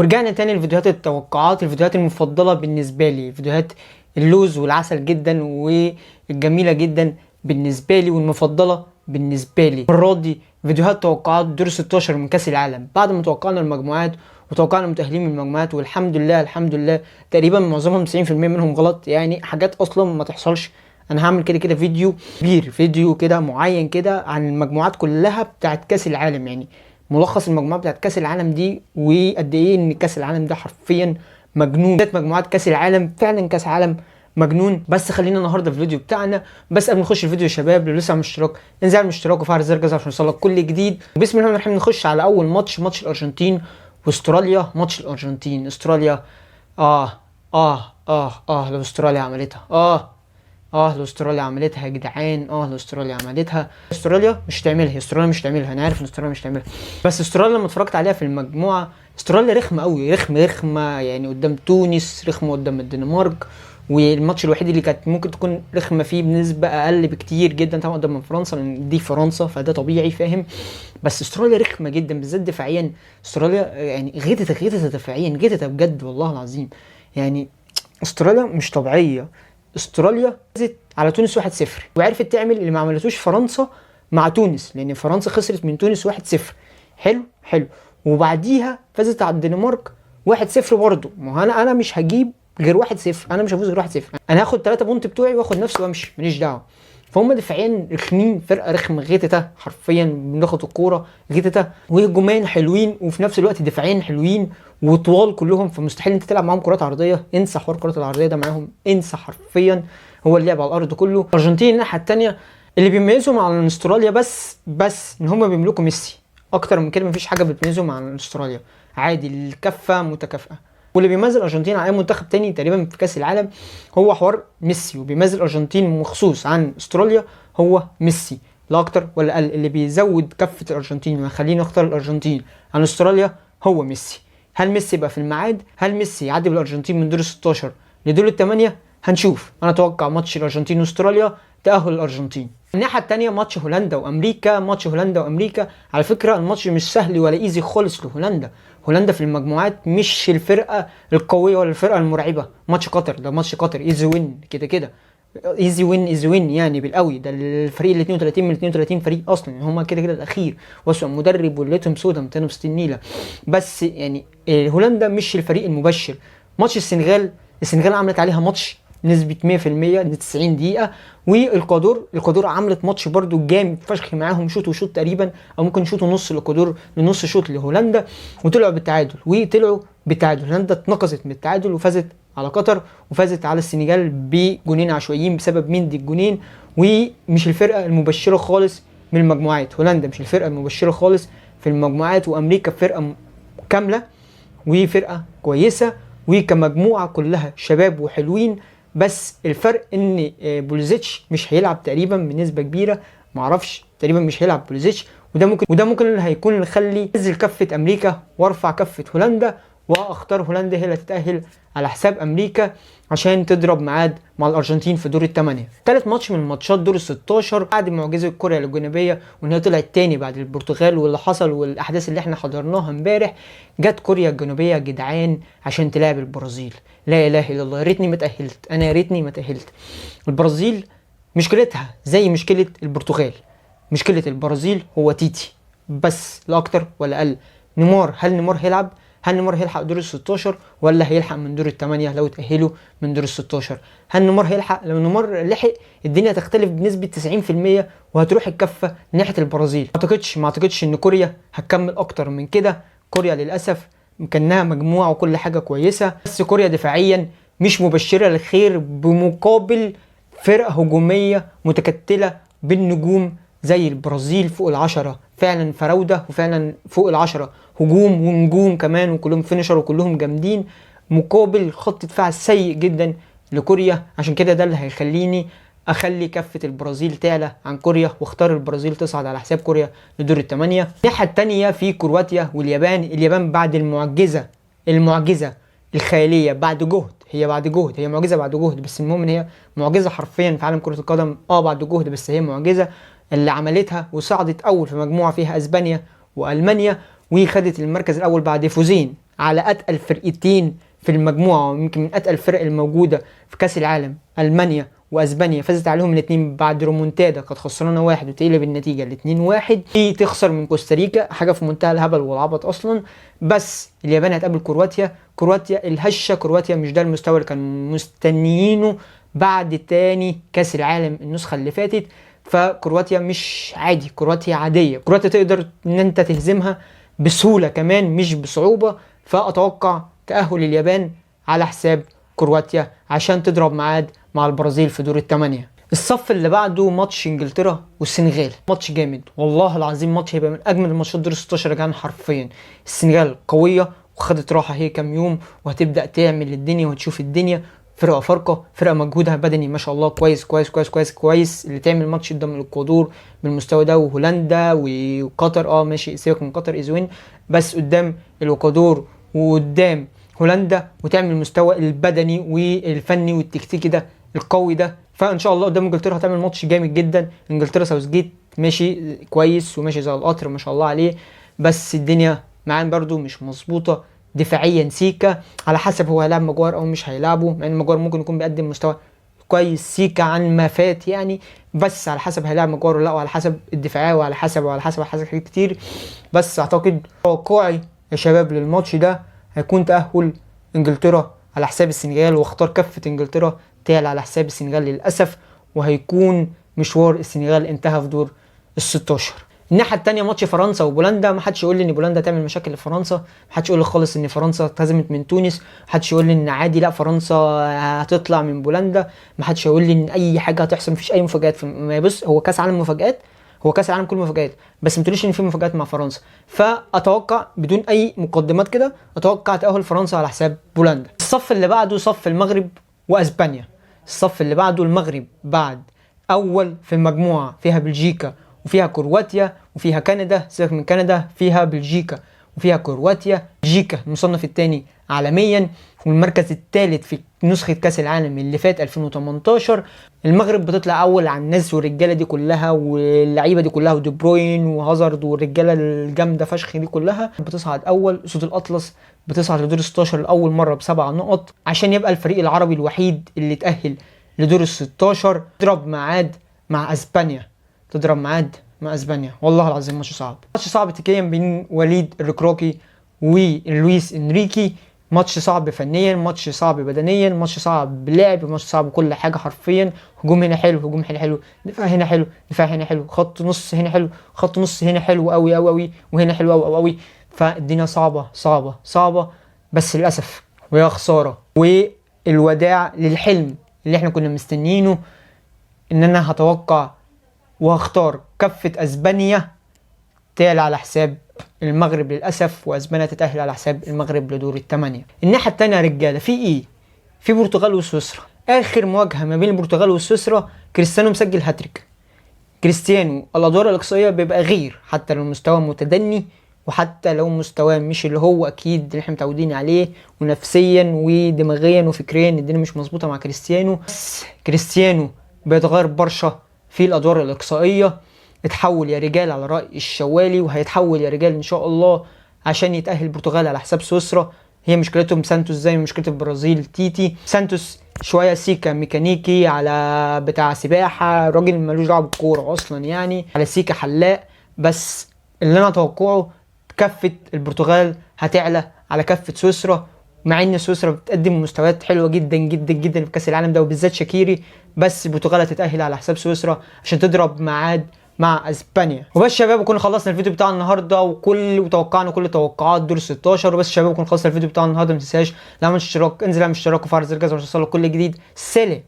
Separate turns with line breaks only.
ورجعنا تاني لفيديوهات التوقعات، الفيديوهات المفضلة بالنسبة لي، فيديوهات اللوز والعسل جدا والجميلة جدا بالنسبة لي والمفضلة بالنسبة لي. المرة دي فيديوهات توقعات دور 16 من كأس العالم، بعد ما توقعنا المجموعات وتوقعنا المتأهلين من المجموعات، والحمد لله الحمد لله تقريبا معظمهم 90% منهم غلط، يعني حاجات اصلا ما تحصلش. انا هعمل كده فيديو كبير، فيديو كده معين كده عن المجموعات كلها بتاعت كأس العالم، يعني ملخص المجموعات بتاعت كاس العالم دي، وقد ايه ان كاس العالم ده حرفيا مجنون. مجموعات كاس العالم فعلا كاس عالم مجنون. بس خلينا النهارده في الفيديو بتاعنا، بس قبل ما نخش الفيديو يا شباب، لو لسه على الاشتراك انزل على الاشتراك وفعل زر الجرس عشان يوصلك كل جديد. بسم الله الرحمن الرحيم، نخش على اول ماتش الارجنتين واستراليا. ماتش الارجنتين استراليا، لو استراليا عملتها، لو استراليا عملتها يا جدعان، لو استراليا عملتها. استراليا مش تعملها، استراليا مش تعملها، انا عارف ان استراليا مش تعملها، بس استراليا لما اتفرجت عليها في المجموعه، استراليا رخمه قوي، رخمه يعني قدام تونس، رخمه قدام الدنمارك، والماتش الوحيد اللي كانت ممكن تكون رخمه فيه بنسبه اقل بكتير جدا طبعا قدام فرنسا، لان دي فرنسا فده طبيعي، فاهم. بس استراليا رخمه جدا بالذات دفاعيا. استراليا يعني غتت دفاعيا، غتت بجد والله العظيم. يعني استراليا مش طبيعيه. استراليا فازت على تونس 1-0، وعرفت تعمل اللي ما عملتوش فرنسا مع تونس، لان فرنسا خسرت من تونس 1-0. حلو. وبعديها فازت على الدنمارك 1-0 برضه. ما هو انا مش هجيب غير 1-0، انا مش هفوز غير 1-0، انا هاخد 3 بونت بتوعي واخد نفسي وامشي، ماليش دعوه. فهم دفاعيا رخمين، فرقه رخمه غتته حرفيا، بناخد الكوره غتته، وهجوميا حلوين وفي نفس الوقت دفاعيا حلوين وطوال كلهم، فمستحيل انت تلعب معاهم كرات عرضيه. انسى حوار كرات العرضيه ده معاهم، انسى حرفيا. هو اللعب على الارض كله. الارجنتين الناحيه الثانيه اللي بيميزهم عن استراليا بس ان هم بيملكوا ميسي، اكتر من كده مفيش حاجه بتميزهم عن استراليا، عادي الكفه متكافئه. واللي بيميز الارجنتين عن اي منتخب تاني تقريبا في كاس العالم هو حوار ميسي، وبيميز الارجنتين مخصوص عن استراليا هو ميسي، لا اكتر ولا اقل. اللي بيزود كفه الارجنتين ويخليني اختار الارجنتين عن استراليا هو ميسي. هل ميسي يبقى في الميعاد؟ هل ميسي يعدي بالارجنتين من دور 16 لدور الثمانيه؟ هنشوف. انا اتوقع ماتش الارجنتين واستراليا تاهل الارجنتين. الناحيه الثانيه ماتش هولندا وامريكا. على فكره الماتش مش سهل ولا ايزي خالص لهولندا. هولندا في المجموعات مش الفرقه القويه ولا الفرقه المرعبه. ماتش قطر ده ماتش قطر ايزي وين كده، ايزي وين يعني بالقوي. ده الفريق ال 32 من 32 فريق اصلا، يعني هم كده الاخير، واسوأ مدرب وليتهم سودا 260 نيله. بس يعني هولندا مش الفريق المبشر. ماتش السنغال عملت عليها ماتش نسبة 100% ل 90 دقيقة. والإكوادور عملت ماتش برضو جامد فشخ معاهم، شوط وشوط تقريبا، أو ممكن شوط ونص الإكوادور لنص شوط لهولندا، وطلعوا بالتعادل. هولندا اتنقصت من التعادل وفازت على قطر، وفازت على السنغال بجونين عشوائيين بسبب مندي الجونين. ومش الفرقة المبشرة خالص من المجموعات، هولندا مش الفرقة المبشرة خالص في المجموعات، وأمريكا فرقة كاملة وفرقة كويسة وكمجموعة كلها شباب وحلوين. بس الفرق ان بوليزيتش مش هيلعب تقريبا بنسبه كبيره، معرفش، تقريبا مش هيلعب بوليزيتش، وده ممكن اللي هيكون اللي يخلي انزل كفه امريكا وارفع كفه هولندا، واختار هولندا هي اللي تتاهل على حساب امريكا عشان تضرب ميعاد مع الارجنتين في دور الثمانيه. ثالث ماتش من ماتشات دور ال16 بعد معجزه كوريا الجنوبيه، وان هي طلعت تاني بعد البرتغال واللي حصل والاحداث اللي احنا حضرناها امبارح. جت كوريا الجنوبيه يا جدعان عشان تلعب البرازيل. لا اله الا الله، يا ريتني ما تاهلت. البرازيل مشكلتها زي مشكله البرتغال. مشكله البرازيل هو تيتي بس، لا اكتر ولا اقل. نيمار، هل نيمار هيلعب؟ هل نيمار هيلحق دور ال16 ولا هيلحق من دور الثمانيه لو تاهلوا من دور ال16؟ هل نيمار هيلحق؟ لو نيمار لحق الدنيا هتختلف بنسبه 90% وهتروح الكفه ناحيه البرازيل. ما اعتقدش ان كوريا هتكمل اكتر من كده. كوريا للاسف كانها مجموعه وكل حاجه كويسه، بس كوريا دفاعيا مش مبشره للخير، بمقابل فرقه هجوميه متكتله بالنجوم زي البرازيل فوق العشرة، فعلا فراوده وفعلا فوق العشرة، هجوم ونجوم كمان وكلهم فينيشر وكلهم جامدين، مقابل خط دفاع سيء جدا لكوريا. عشان كده ده اللي هيخليني اخلي كفه البرازيل تعلى عن كوريا، واختار البرازيل تصعد على حساب كوريا لدور الثمانيه. الناحيه الثانيه في كرواتيا واليابان. اليابان بعد المعجزه الخياليه، بعد جهد، هي معجزه بعد جهد، بس المهم ان هي معجزه حرفيا في عالم كره القدم. بعد جهد بس هي معجزه اللي عملتها، وصعدت اول في مجموعه فيها اسبانيا والمانيا، وخدت المركز الاول بعد فوزين على اتقل فرقتين في المجموعه، ويمكن من اتقل الفرق الموجوده في كاس العالم. المانيا واسبانيا فازت عليهم الاثنين بعد رومونتادا، كانت خسرانه واحد وتقلب النتيجه ل2-1. في تخسر من كوستاريكا، حاجه في منتهى الهبل والعبط اصلا. بس اليابان هتقابل كرواتيا، كرواتيا الهشه، كرواتيا مش ده المستوى اللي كانوا مستنيينه بعد تاني كاس العالم النسخه اللي فاتت. فكرواتيا مش عادي، كرواتيا عاديه، كرواتيا تقدر ان انت تهزمها بسهوله كمان مش بصعوبه. فاتوقع تاهل اليابان على حساب كرواتيا عشان تضرب ميعاد مع البرازيل في دور الثمانيه. الصف اللي بعده ماتش انجلترا والسنغال، ماتش جامد والله العظيم، ماتش هيبقى من اجمل الماتشات دور 16 يا جدعان حرفيا. السنغال قويه وخدت راحه هي كام يوم، وهتبدا تعمل الدنيا وتشوف الدنيا. فرقه فارقه، فرقه مجهودها بدني ما شاء الله كويس كويس كويس كويس كويس، اللي تعمل ماتش قدام الاكوادور بالمستوى ده، وهولندا وقطر. ماشي سيبك من قطر ازوين، بس قدام الاكوادور وقدام هولندا وتعمل المستوى البدني والفني والتكتيكي ده القوي ده. فان شاء الله قدام انجلترا هتعمل ماتش جامد جدا. انجلترا ساوثجيت ماشي كويس وماشي زي القطر ما شاء الله عليه، بس الدنيا معاه برضو مش مظبوطه دفاعيا سيكا، على حسب هو هيلعب ماجوار او مش هيلعبه، مع ان ماجوار ممكن يكون بيقدم مستوى كويس سيكا عن ما فات يعني، بس على حسب هيلعب ماجوار ولا لا، وعلى حسب الدفاعيه وعلى حسب حاجات كتير. بس اعتقد توقعي يا شباب للماتش ده هيكون تأهل انجلترا على حساب السنغال، واختار كفة انجلترا تعلى على حساب السنغال للأسف، وهيكون مشوار السنغال انتهى في دور ال16. الناحية التانية ماتش فرنسا وبولندا، ما حدش يقول لي ان بولندا تعمل مشاكل لفرنسا، ما حدش يقول لي خالص ان فرنسا اتهزمت من تونس، ما حدش يقول لي ان عادي لا فرنسا هتطلع من بولندا، ما حدش يقول لي ان اي حاجة هتحصل، مفيش اي مفاجآت. بص هو كاس عالم مفاجآت، هو كاس العالم كله مفاجآت، بس ما تقوليش ان في مفاجآت مع فرنسا. فاتوقع بدون اي مقدمات كده اتوقع تأهل فرنسا على حساب بولندا. الصف اللي بعده صف المغرب واسبانيا. الصف اللي بعده المغرب بعد اول في المجموعه فيها بلجيكا وفيها كرواتيا وفيها كندا، سيبك من كندا، فيها بلجيكا وفيها كرواتيا. بلجيكا المصنف الثاني عالميا والمركز الثالث في نسخة كاس العالم اللي فات 2018. المغرب بتطلع اول على الناس والرجاله دي كلها واللعيبه دي كلها ودي بروين وهازارد والرجاله الجامده فشخ دي كلها، بتصعد اول. اسود الاطلس بتصعد لدور 16 لاول مره ب7 نقط عشان يبقى الفريق العربي الوحيد اللي تأهل لدور ال16. تضرب ميعاد مع اسبانيا، تضرب ميعاد مع اسبانيا. والله العظيم ماتش صعب، ماتش صعب تكتيكيا بين وليد الركراكي ولويس انريكي، ماتش صعب فنيا، ماتش صعب بدنيا، ماتش صعب بلعب، ماتش صعب كل حاجه حرفيا. هجوم هنا حلو، هجوم هنا حلو، دفاع هنا حلو، دفاع هنا حلو، خط نص هنا حلو، خط نص هنا حلو قوي قوي قوي، وهنا حلو قوي قوي. فالدنيا صعبه صعبه صعبه، بس للاسف ويا خساره والوداع للحلم اللي احنا كنا مستنيينه، ان انا هتوقع وهختار كفه اسبانيا تعلى على حساب المغرب للاسف، واسبانيا تتاهل على حساب المغرب لدور الثمانيه. الناحيه الثانيه يا رجاله في ايه؟ في البرتغال وسويسرا. اخر مواجهه ما بين البرتغال وسويسرا كريستيانو مسجل هاتريك. كريستيانو الادوار الاقصائيه بيبقى غير، حتى لو مستواه متدني وحتى لو مستواه مش اللي هو اكيد اللي احنا متعودين عليه، ونفسيا ودماغيا وفكريا الدنيا مش مظبوطه مع كريستيانو، بس كريستيانو بيتغير برشا في الادوار الاقصائيه. اتحول يا رجال على رأي الشوالي، وهيتحول يا رجال ان شاء الله عشان يتأهل البرتغال على حساب سويسرا. هي مشكلتهم سانتوس زي مشكلة البرازيل تيتي. سانتوس شوية سيكا ميكانيكي على بتاع سباحة، راجل ملوش دعوه بالكورة اصلا يعني، على سيكا حلاق. بس اللي انا اتوقعه كفة البرتغال هتعلى على كفة سويسرا، مع ان سويسرا بتقدم مستويات حلوه جدا جدا جدا في كاس العالم ده وبالذات شاكيري، بس البرتغال هتتأهل على حساب سويسرا عشان تضرب ميعاد مع اسبانيا. وبس شباب كنا خلصنا الفيديو بتاع النهارده وتوقعنا كل توقعات دور 16. وبس شباب كنا خلصنا الفيديو بتاع النهارده، ما تنساش لو عملت اشتراك انزل اعمل اشتراك وفعل زر الجرس عشان توصلك كل جديد. سلام.